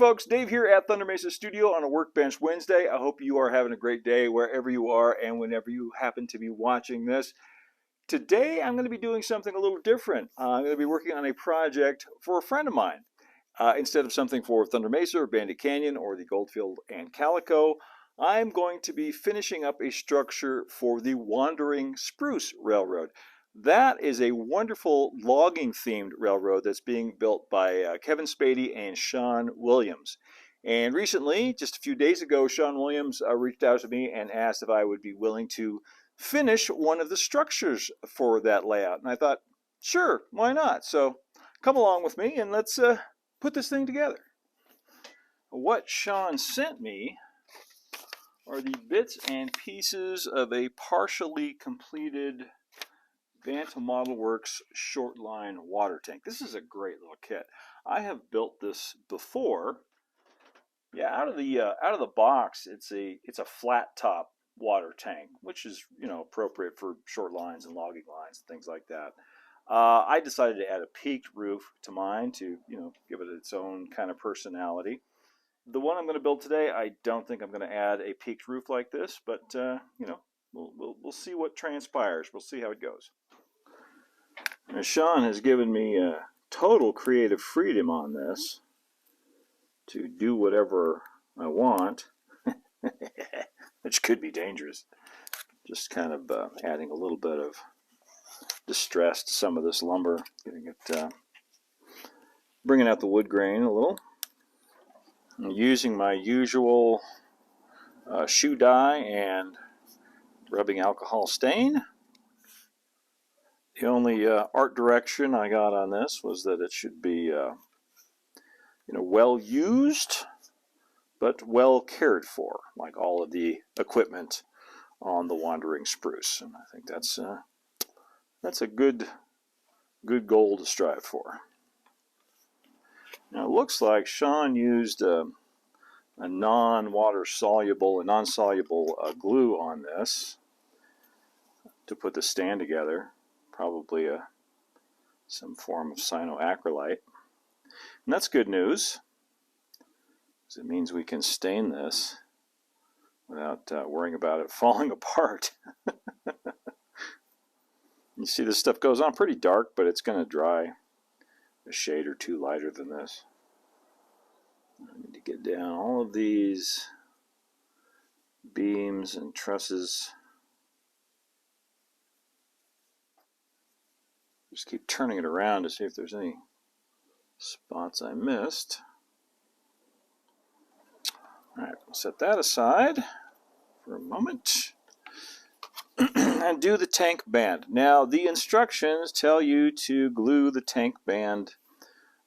folks, Dave here at Thunder Mesa Studio on a Workbench Wednesday. I hope you are having a great day wherever you are and whenever you happen to be watching this. Today I'm going to be doing something a little different. I'm going to be working on a project for a friend of mine. Instead of something for Thunder Mesa or Bandit Canyon or the Goldfield and Calico, I'm going to be finishing up a structure for the Wandering Spruce Railroad. That is a wonderful logging-themed railroad that's being built by Kevin Spady and Sean Williams. And recently, just a few days ago, Sean Williams reached out to me and asked if I would be willing to finish one of the structures for that layout. And I thought, sure, why not? So come along with me and let's put this thing together. What Sean sent me are the bits and pieces of a partially completed Banta Model Works short line water tank. This is a great little kit. I have built this before. Yeah, out of the box, it's a flat top water tank, which is, you know, appropriate for short lines and logging lines and things like that. I decided to add a peaked roof to mine to, you know, give it its own kind of personality. The one I'm going to build today, I don't think I'm going to add a peaked roof like this, but you know, we'll see what transpires. We'll see how it goes. Now, Sean has given me total creative freedom on this to do whatever I want, which could be dangerous. Just kind of adding a little bit of distress to some of this lumber, getting it, bringing out the wood grain a little. I'm using my usual shoe dye and rubbing alcohol stain. The only art direction I got on this was that it should be, you know, well used, but well cared for, like all of the equipment on the Wandering Spruce. And I think that's a good goal to strive for. Now it looks like Sean used a non-water soluble, non-soluble glue on this to put the stand together. Probably some form of cyanoacrylate. And that's good news, because it means we can stain this without worrying about it falling apart. You see this stuff goes on pretty dark, but it's going to dry a shade or two lighter than this. I need to get down all of these beams and trusses. Just keep turning it around to see if there's any spots I missed. Alright, we'll set that aside for a moment and do the tank band. Now, the instructions tell you to glue the tank band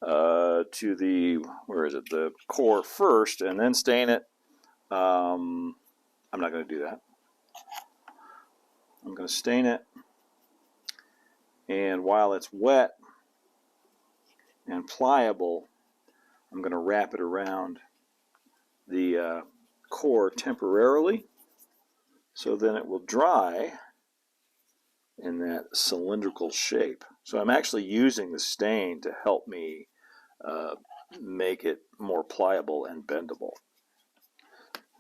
to the, the core first, and then stain it. I'm not going to do that. I'm going to stain it. And while it's wet and pliable, I'm going to wrap it around the core temporarily, so then it will dry in that cylindrical shape. So I'm actually using the stain to help me make it more pliable and bendable.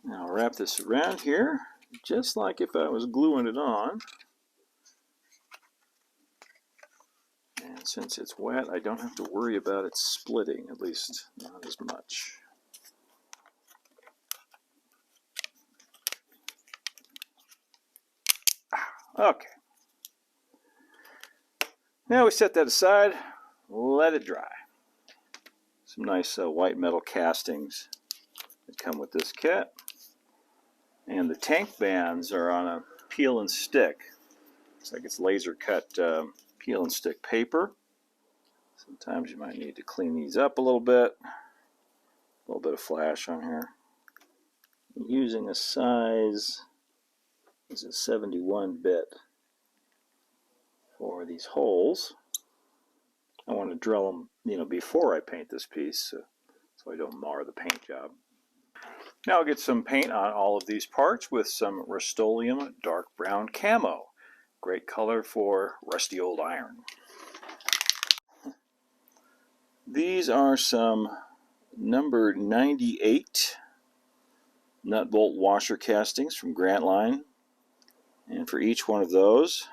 Now I'll wrap this around here, just like if I was gluing it on. And since it's wet, I don't have to worry about it splitting, at least not as much. Okay. Now we set that aside, let it dry. Some nice white metal castings that come with this kit. And the tank bands are on a peel and stick. Looks like it's laser cut peel and stick paper. Sometimes you might need to clean these up a little bit. A little bit of flash on here. I'm using a size, this is 71 bit for these holes. I want to drill them, you know, before I paint this piece, so I don't mar the paint job. Now I'll get some paint on all of these parts with some Rust-Oleum dark brown camo. Great color for rusty old iron. These are some number 98 nut bolt washer castings from Grantline. And for each one of those,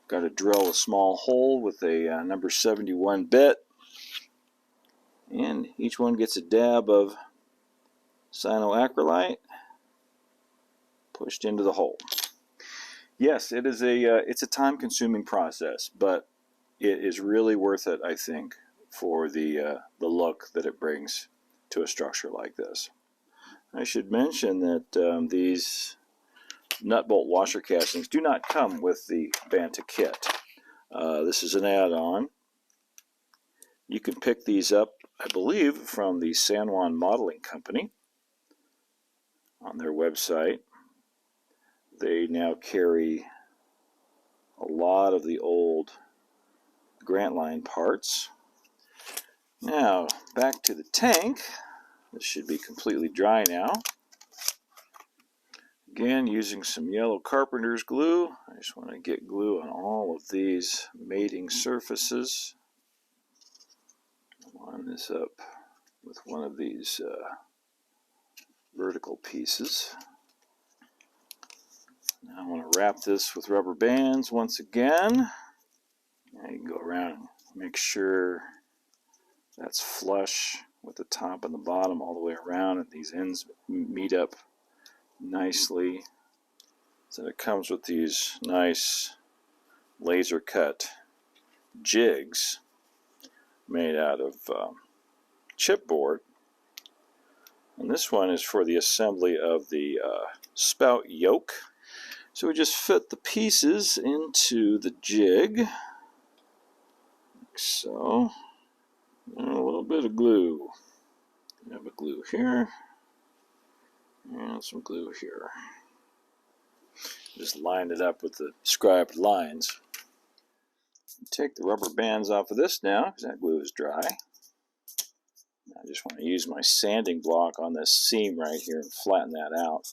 got to drill a small hole with a number 71 bit. And each one gets a dab of cyanoacrylate pushed into the hole. Yes, it is it's a time-consuming process, but it is really worth it, I think, for the look that it brings to a structure like this. I should mention that these nut bolt washer castings do not come with the Banta kit. This is an add-on. You can pick these up, I believe, from the San Juan Modeling Company on their website. They now carry a lot of the old Grantline parts. Now, back to the tank. This should be completely dry now. Again, using some yellow carpenter's glue. I just want to get glue on all of these mating surfaces. Line this up with one of these vertical pieces. Now I want to wrap this with rubber bands once again. Now you can go around and make sure that's flush with the top and the bottom all the way around, and these ends meet up nicely. So it comes with these nice laser cut jigs made out of chipboard. And this one is for the assembly of the spout yoke. So we just fit the pieces into the jig, like so. And a little bit of glue. We have a glue here, and some glue here. Just line it up with the scribed lines. Take the rubber bands off of this now, because that glue is dry. I just want to use my sanding block on this seam right here and flatten that out.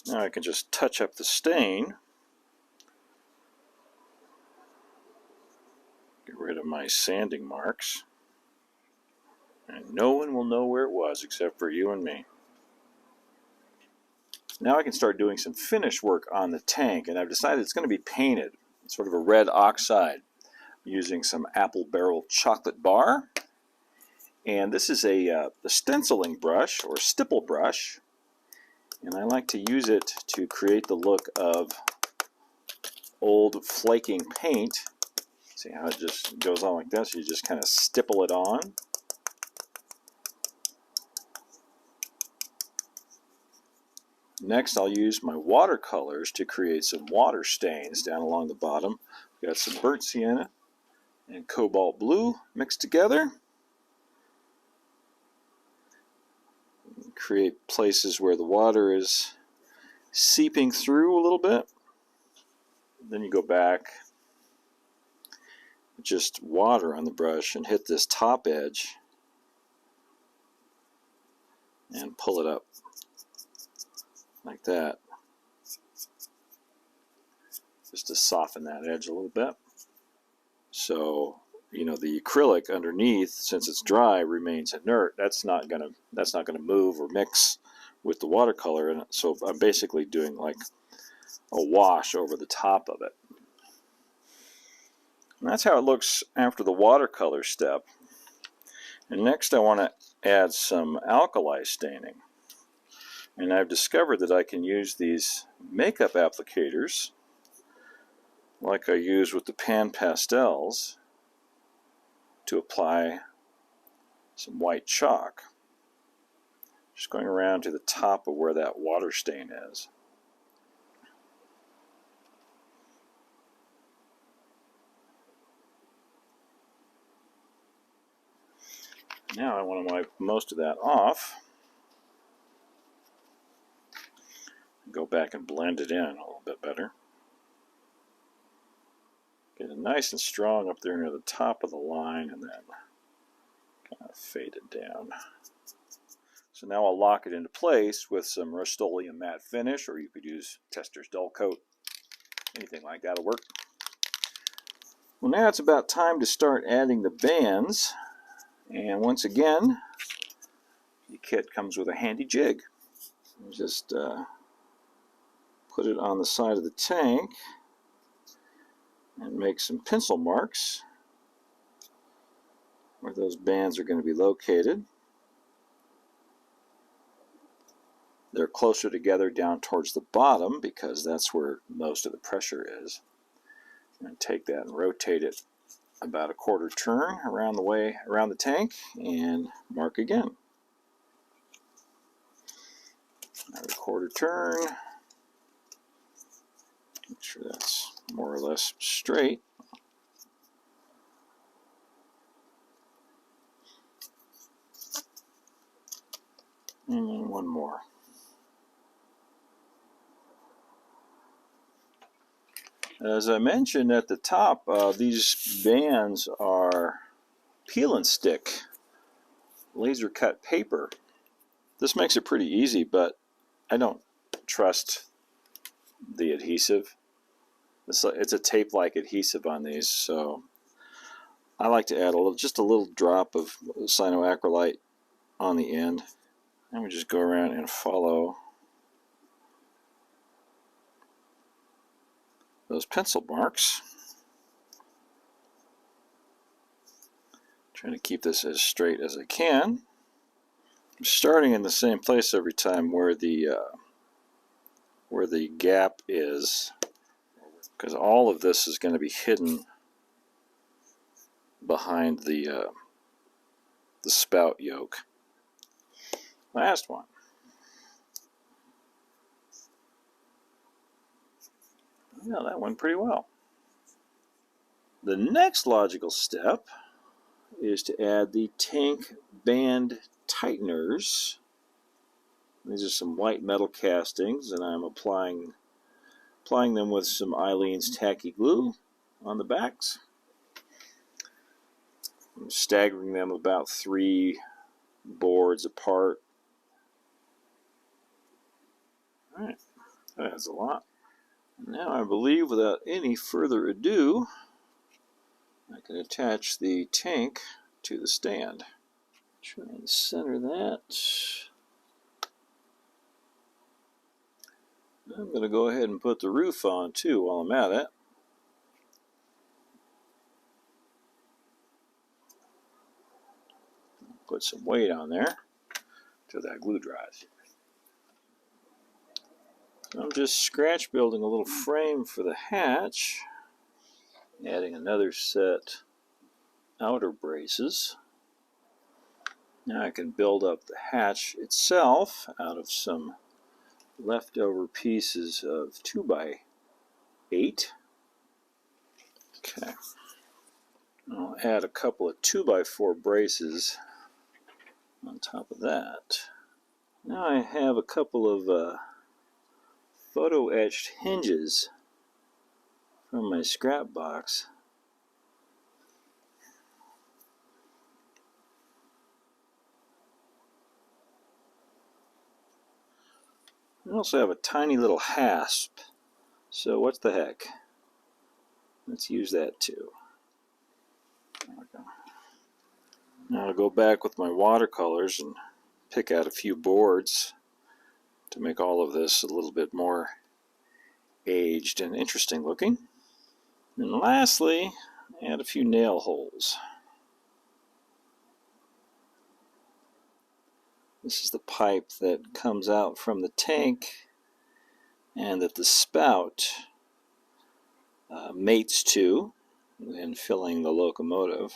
Now I can just touch up the stain. Get rid of my sanding marks. And no one will know where it was except for you and me. Now I can start doing some finish work on the tank, and I've decided it's going to be painted. It's sort of a red oxide, using some apple barrel chocolate bar. And this is a stenciling brush, or stipple brush, and I like to use it to create the look of old flaking paint. See how it just goes on like this? You just kind of stipple it on. Next, I'll use my watercolors to create some water stains down along the bottom. We've got some burnt sienna and cobalt blue mixed together. Create places where the water is seeping through a little bit. Then you go back, just water on the brush and hit this top edge and pull it up like that, just to soften that edge a little bit. So, you know, the acrylic underneath, since it's dry, remains inert. That's not gonna move or mix with the watercolor, and so I'm basically doing like a wash over the top of it. And that's how it looks after the watercolor step. And next I want to add some alkali staining. And I've discovered that I can use these makeup applicators like I use with the pan pastels to apply some white chalk. Just going around to the top of where that water stain is. Now I want to wipe most of that off. Go back and blend it in a little bit better. Get it nice and strong up there near the top of the line, and then kind of fade it down. So now I'll lock it into place with some Rust-Oleum matte finish, or you could use Tester's Dull Coat. Anything like that will work. Well, now it's about time to start adding the bands And once again, the kit comes with a handy jig. Just put it on the side of the tank and make some pencil marks where those bands are going to be located. They're closer together down towards the bottom because that's where most of the pressure is. And take that and rotate it about a quarter turn around the tank and mark again. Another quarter turn. Make sure that's more or less straight. And then one more. As I mentioned at the top, these bands are peel and stick laser cut paper. This makes it pretty easy, but I don't trust the adhesive. It's a tape-like adhesive on these, so I like to add just a little drop of cyanoacrylate on the end. And we just go around and follow those pencil marks. Trying to keep this as straight as I can. I'm starting in the same place every time where the gap is, because all of this is going to be hidden behind the spout yoke. Last one. Yeah, that went pretty well. The next logical step is to add the tank band tighteners. These are some white metal castings, and I'm applying them with some Eileen's tacky glue on the backs. I'm staggering them about 3 boards apart. Alright, that's a lot. Now I believe without any further ado, I can attach the tank to the stand. Try and center that. I'm going to go ahead and put the roof on too while I'm at it. Put some weight on there till that glue dries. I'm just scratch building a little frame for the hatch, adding another set outer braces. Now I can build up the hatch itself out of some leftover pieces of 2x8. Okay. I'll add a couple of 2x4 braces on top of that. Now I have a couple of photo etched hinges from my scrap box. I also have a tiny little hasp, so what the heck? Let's use that too. There we go. Now I'll go back with my watercolors and pick out a few boards to make all of this a little bit more aged and interesting looking. And lastly, add a few nail holes. This is the pipe that comes out from the tank and that the spout mates to in filling the locomotive.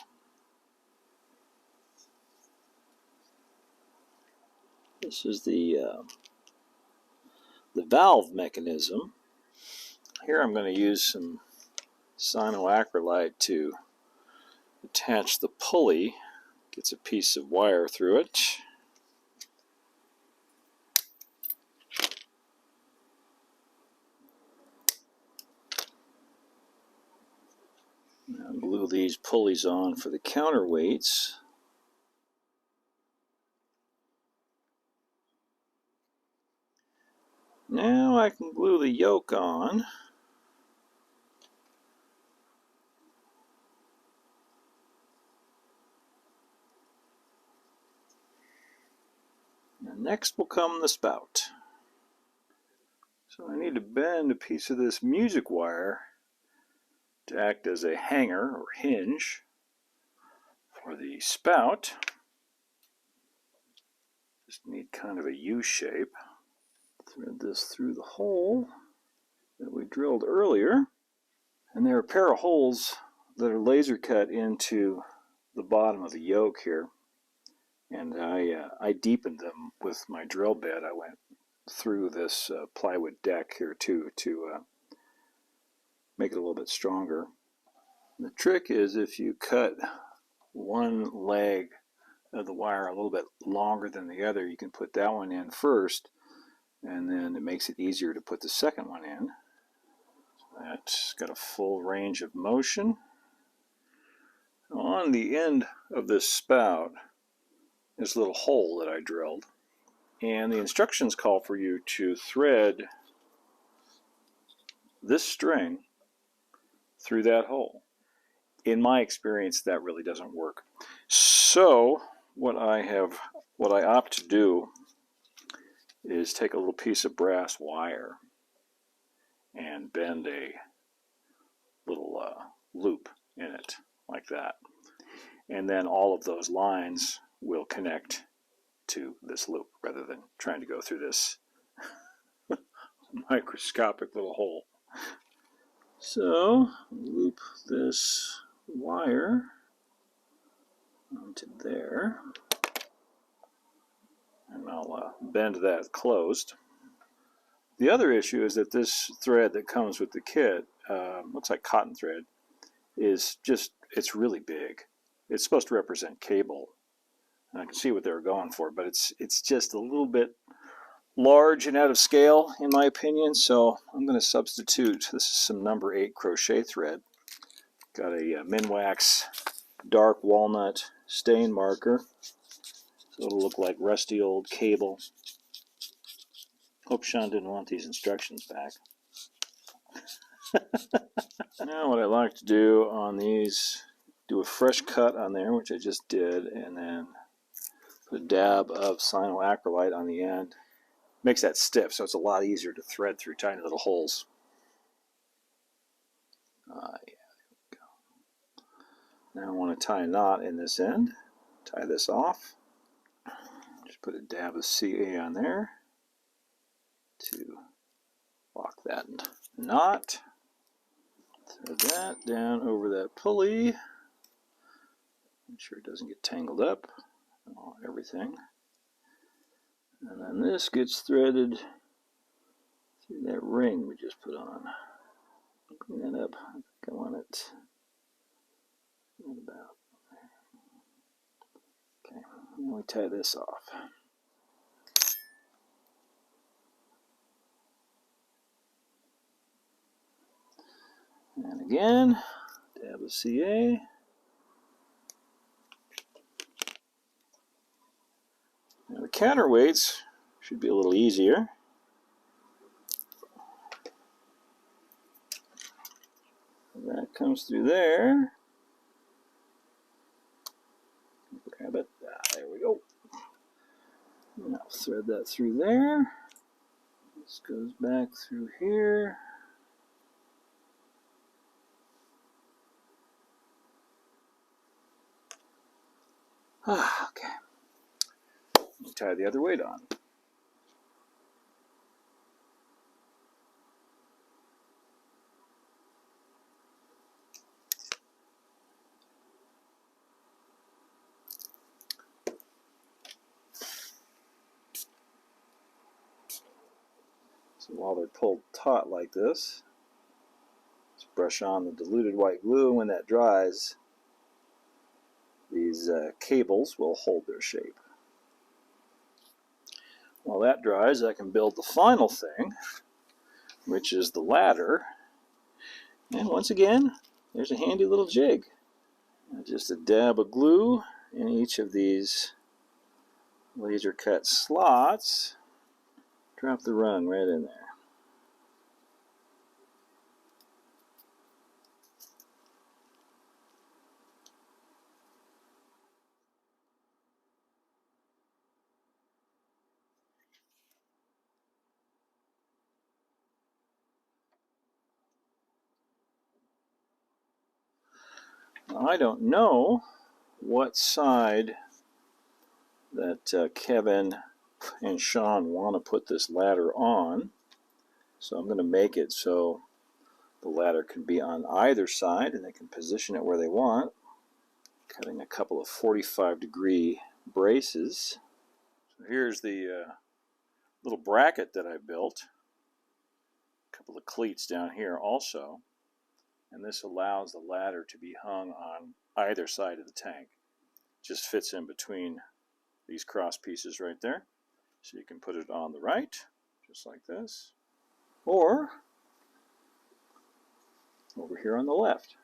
This is the valve mechanism. Here I'm going to use some cyanoacrylate to attach the pulley. Gets a piece of wire through it. Now glue these pulleys on for the counterweights. Now I can glue the yoke on. And next will come the spout. So I need to bend a piece of this music wire to act as a hanger or hinge for the spout. Just need kind of a U shape. Thread this through the hole that we drilled earlier. And there are a pair of holes that are laser cut into the bottom of the yoke here. And I deepened them with my drill bit. I went through this plywood deck here too to make it a little bit stronger. The trick is if you cut one leg of the wire a little bit longer than the other, you can put that one in first, and then it makes it easier to put the second one in. So that's got a full range of motion. On the end of this spout is a little hole that I drilled, and the instructions call for you to thread this string through that hole. In my experience, that really doesn't work. So what I opt to do is take a little piece of brass wire and bend a little loop in it like that. And then all of those lines will connect to this loop rather than trying to go through this microscopic little hole. So loop this wire onto there, and I'll bend that closed. The other issue is that this thread that comes with the kit, looks like cotton thread, is just, it's really big. It's supposed to represent cable, and I can see what they were going for, but it's just a little bit large and out of scale in my opinion, so I'm going to substitute, this is some number 8 crochet thread. Got a Minwax dark walnut stain marker, so it'll look like rusty old cable. Hope Sean didn't want these instructions back. Now what I like to do on these, do a fresh cut on there, which I just did, and then put a dab of cyanoacrylate on the end. Makes that stiff, so it's a lot easier to thread through tiny little holes. Yeah, there we go. Now I want to tie a knot in this end. Tie this off. Just put a dab of CA on there to lock that knot. Thread that down over that pulley. Make sure it doesn't get tangled up. Everything. And then this gets threaded through that ring we just put on. Clean that up. I think I want it right about there. Okay, now we tie this off. And again, dab of CA. Now the counterweights should be a little easier. That comes through there. Grab it. There we go. Now thread that through there. This goes back through here. Okay. Tie the other weight on. So while they're pulled taut like this, just brush on the diluted white glue, and when that dries, these cables will hold their shape. While that dries, I can build the final thing, which is the ladder. And once again, there's a handy little jig. Just a dab of glue in each of these laser cut slots. Drop the rung right in there. I don't know what side that Kevin and Sean want to put this ladder on, so I'm going to make it so the ladder can be on either side and they can position it where they want. Cutting a couple of 45-degree braces. So here's the little bracket that I built. A couple of cleats down here also. And this allows the ladder to be hung on either side of the tank. Just fits in between these cross pieces right there. So you can put it on the right, just like this, or over here on the left.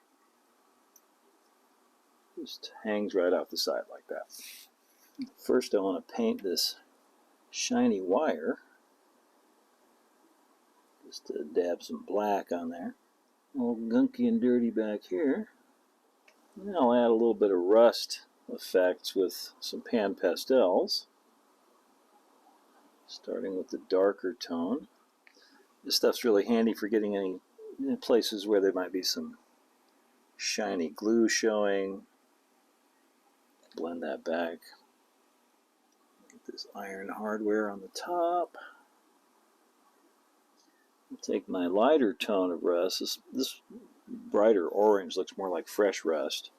Just hangs right off the side like that. First I want to paint this shiny wire. Just to dab some black on there. All gunky and dirty back here. And then I'll add a little bit of rust effects with some pan pastels. Starting with the darker tone. This stuff's really handy for getting any places where there might be some shiny glue showing. Blend that back. Get this iron hardware on the top. I'll take my lighter tone of rust. This brighter orange looks more like fresh rust.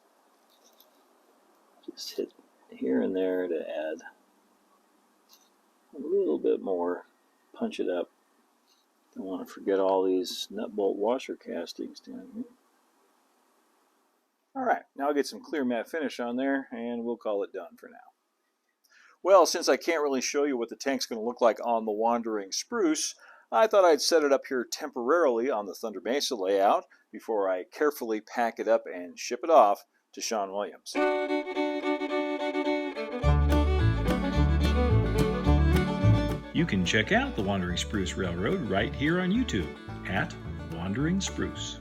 Just hit here and there to add a little bit more, punch it up. Don't want to forget all these nut bolt washer castings down here. Alright, now I'll get some clear matte finish on there and we'll call it done for now. Well, since I can't really show you what the tank's going to look like on the Wandering Spruce, I thought I'd set it up here temporarily on the Thunder Mesa layout before I carefully pack it up and ship it off to Sean Williams. You can check out the Wandering Spruce Railroad right here on YouTube at Wandering Spruce.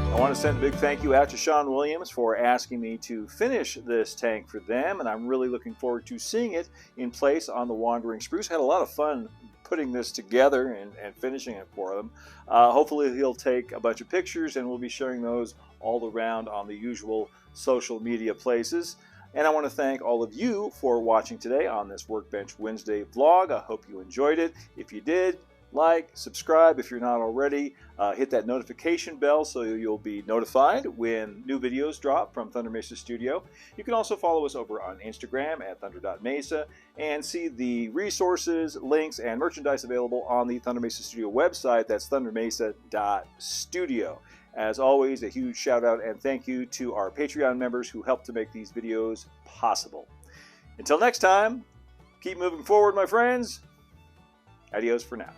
I want to send a big thank you out to Sean Williams for asking me to finish this tank for them, and I'm really looking forward to seeing it in place on the Wandering Spruce. Had a lot of fun putting this together and finishing it for them. Hopefully he'll take a bunch of pictures and we'll be sharing those all around on the usual social media places. And I want to thank all of you for watching today on this Workbench Wednesday vlog. I hope you enjoyed it. If you did, like, subscribe if you're not already. Hit that notification bell so you'll be notified when new videos drop from Thunder Mesa Studio. You can also follow us over on Instagram at thunder.mesa and see the resources, links, and merchandise available on the Thunder Mesa Studio website. That's thundermesa.studio. As always, a huge shout out and thank you to our Patreon members who help to make these videos possible. Until next time, keep moving forward, my friends. Adios for now.